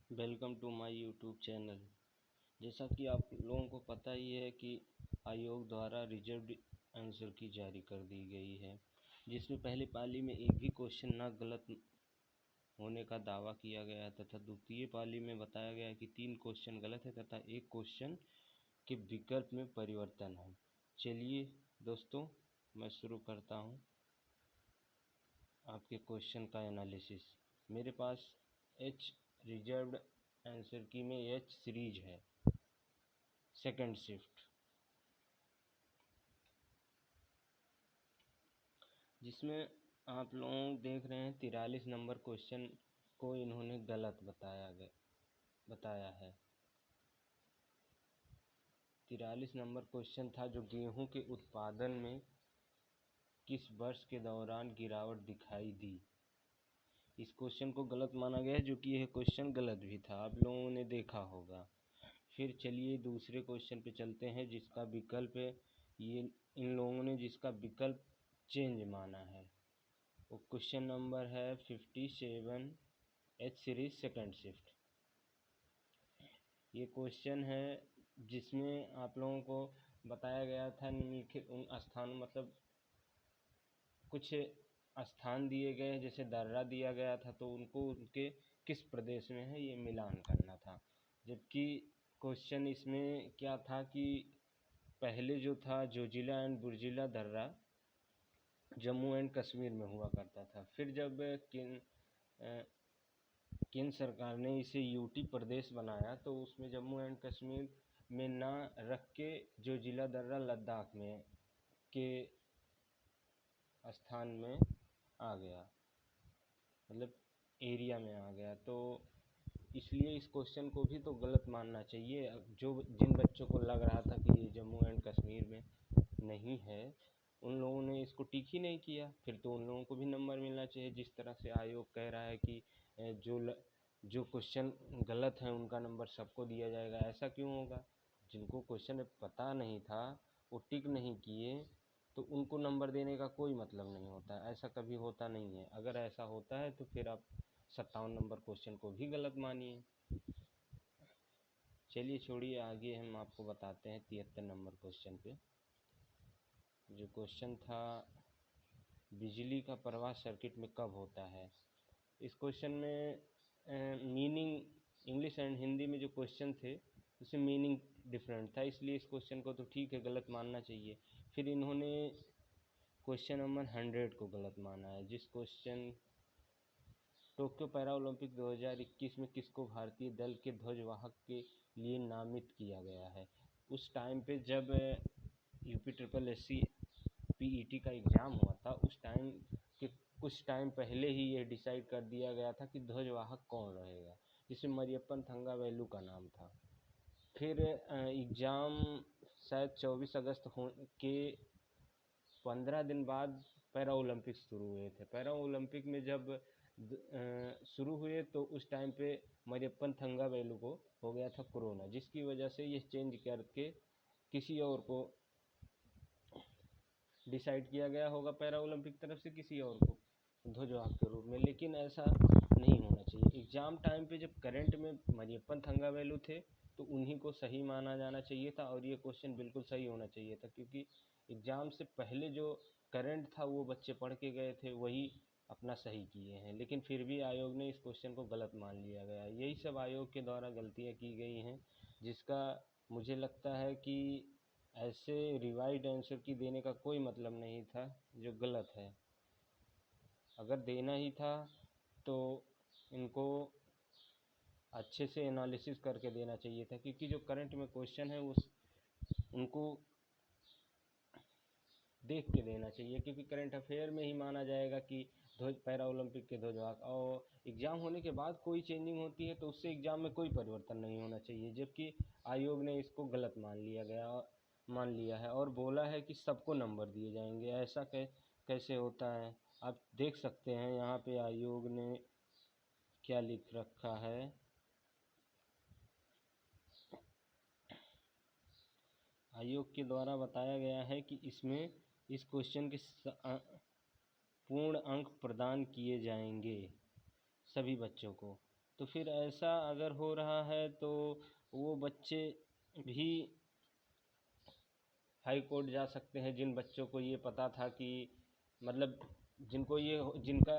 Welcome to my YouTube channel. जैसा कि आप लोगों को पता ही है कि आयोग द्वारा रिजर्व्ड आंसर की जारी कर दी गई है, जिसमें पहली पाली में एक भी क्वेश्चन ना गलत होने का दावा किया गया तथा द्वितीय पाली में बताया गया कि 3 क्वेश्चन गलत है तथा एक क्वेश्चन के विकल्प में परिवर्तन है। चलिए दोस्तों, मैं शुरू करता हूँ आपके क्वेश्चन का एनालिसिस। मेरे पास एच रिजर्व्ड आंसर की में एच सीरीज है, सेकंड शिफ्ट, जिसमें आप लोग देख रहे हैं 43 नंबर क्वेश्चन को इन्होंने गलत बताया है। 43 नंबर क्वेश्चन था जो गेहूं के उत्पादन में किस वर्ष के दौरान गिरावट दिखाई दी। इस क्वेश्चन को गलत माना गया है, जो कि यह क्वेश्चन गलत भी था, आप लोगों ने देखा होगा। फिर चलिए दूसरे क्वेश्चन पे चलते हैं, जिसका विकल्प है ये इन लोगों ने जिसका विकल्प चेंज माना है। वो क्वेश्चन नंबर है 57, एच सीरीज सेकंड शिफ्ट। ये क्वेश्चन है जिसमें आप लोगों को बताया गया था निम्नलिखित उन स्थान, मतलब कुछ स्थान दिए गए, जैसे दर्रा दिया गया था तो उनको उनके किस प्रदेश में है ये मिलान करना था। जबकि क्वेश्चन इसमें क्या था कि पहले जो था जोजिला एंड बुर्जिला दर्रा जम्मू एंड कश्मीर में हुआ करता था। फिर जब केंद्र सरकार ने इसे यूटी प्रदेश बनाया तो उसमें जम्मू एंड कश्मीर में ना रख के जोजिला दर्रा लद्दाख में के स्थान में आ गया, मतलब एरिया में आ गया। तो इसलिए इस क्वेश्चन को भी तो गलत मानना चाहिए। जिन बच्चों को लग रहा था कि ये जम्मू एंड कश्मीर में नहीं है, उन लोगों ने इसको टिक ही नहीं किया। फिर तो उन लोगों को भी नंबर मिलना चाहिए। जिस तरह से आयोग कह रहा है कि जो क्वेश्चन गलत हैं उनका नंबर सबको दिया जाएगा, ऐसा क्यों होगा? जिनको क्वेश्चन पता नहीं था, वो टिक नहीं किए, तो उनको नंबर देने का कोई मतलब नहीं होता। ऐसा कभी होता नहीं है। अगर ऐसा होता है तो फिर आप 57 नंबर क्वेश्चन को भी गलत मानिए। चलिए छोड़िए, आगे हम आपको बताते हैं 73 नंबर क्वेश्चन पे। जो क्वेश्चन था बिजली का प्रवाह सर्किट में कब होता है। इस क्वेश्चन में मीनिंग इंग्लिश एंड हिंदी में जो क्वेश्चन थे उसमें मीनिंग डिफरेंट था, इसलिए इस क्वेश्चन को तो ठीक है गलत मानना चाहिए। फिर इन्होंने क्वेश्चन नंबर 100 को गलत माना है, जिस क्वेश्चन टोक्यो पैरा ओलंपिक 2021 में किसको भारतीय दल के ध्वजवाहक के लिए नामित किया गया है। उस टाइम पे जब UPSSC PET का एग्ज़ाम हुआ था, उस टाइम के कुछ टाइम पहले ही ये डिसाइड कर दिया गया था कि ध्वजवाहक कौन रहेगा, जिसमें मरियप्पन थंगावेलु का नाम था। फिर एग्ज़ाम शायद 24 अगस्त के 15 दिन बाद पैरा ओलंपिक शुरू हुए थे। पैरा ओलंपिक में जब शुरू हुए तो उस टाइम पे मरियप्पन थंगावेलु को हो गया था कोरोना, जिसकी वजह से ये चेंज करके किसी और को डिसाइड किया गया होगा पैरा ओलंपिक तरफ से, किसी और को ध्वजवाहक के रूप में। लेकिन ऐसा नहीं होना चाहिए। एग्ज़ाम टाइम पे जब करंट में मरियप्पन थंगावेलु थे तो उन्हीं को सही माना जाना चाहिए था, और ये क्वेश्चन बिल्कुल सही होना चाहिए था, क्योंकि एग्ज़ाम से पहले जो करंट था वो बच्चे पढ़ के गए थे, वही अपना सही किए हैं। लेकिन फिर भी आयोग ने इस क्वेश्चन को गलत मान लिया गया। यही सब आयोग के द्वारा गलतियाँ की गई हैं, जिसका मुझे लगता है कि ऐसे रिवाइड आंसर की देने का कोई मतलब नहीं था, जो गलत है। अगर देना ही था तो इनको अच्छे से एनालिसिस करके देना चाहिए था, क्योंकि जो करंट में क्वेश्चन है उनको देख के देना चाहिए, क्योंकि करंट अफेयर में ही माना जाएगा कि पैरा ओलंपिक के ध्वजवाहक। और एग्ज़ाम होने के बाद कोई चेंजिंग होती है तो उससे एग्ज़ाम में कोई परिवर्तन नहीं होना चाहिए, जबकि आयोग ने इसको गलत मान लिया है और बोला है कि सबको नंबर दिए जाएंगे। ऐसा कैसे होता है? आप देख सकते हैं यहाँ पे आयोग ने क्या लिख रखा है। आयोग के द्वारा बताया गया है कि इसमें इस क्वेश्चन के पूर्ण अंक प्रदान किए जाएंगे सभी बच्चों को। तो फिर ऐसा अगर हो रहा है तो वो बच्चे भी हाई कोर्ट जा सकते हैं। जिन बच्चों को ये पता था कि मतलब जिनका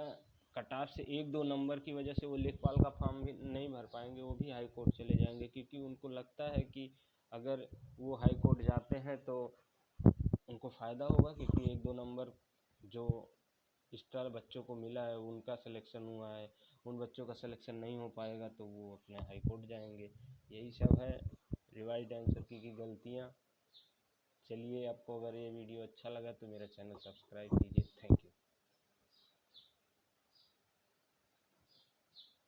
कट ऑफ से 1-2 नंबर की वजह से वो लेखपाल का फॉर्म भी नहीं भर पाएंगे, वो भी हाई कोर्ट चले जाएंगे, क्योंकि उनको लगता है कि अगर वो हाई कोर्ट जाते हैं तो उनको फ़ायदा होगा, क्योंकि 1-2 नंबर जो स्टार बच्चों को मिला है उनका सिलेक्शन हुआ है, उन बच्चों का सिलेक्शन नहीं हो पाएगा तो वो अपने हाई कोर्ट जाएंगे। यही सब है रिवाइज्ड आंसर की गलतियाँ। चलिए, आपको अगर ये वीडियो अच्छा लगा तो मेरा चैनल सब्सक्राइब कीजिए।